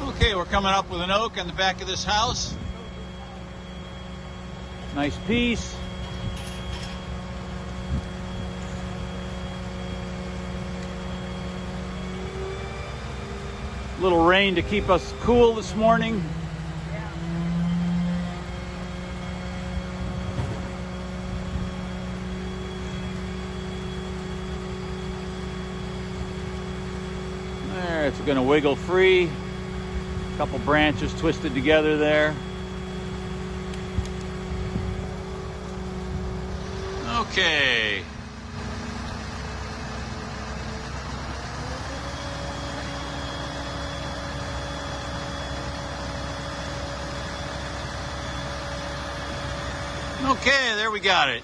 Okay, we're coming up with an oak on the back of this house. Nice piece. Little rain to keep us cool this morning. There, it's going to wiggle free. A couple branches twisted together there. Okay. Okay, there we got it.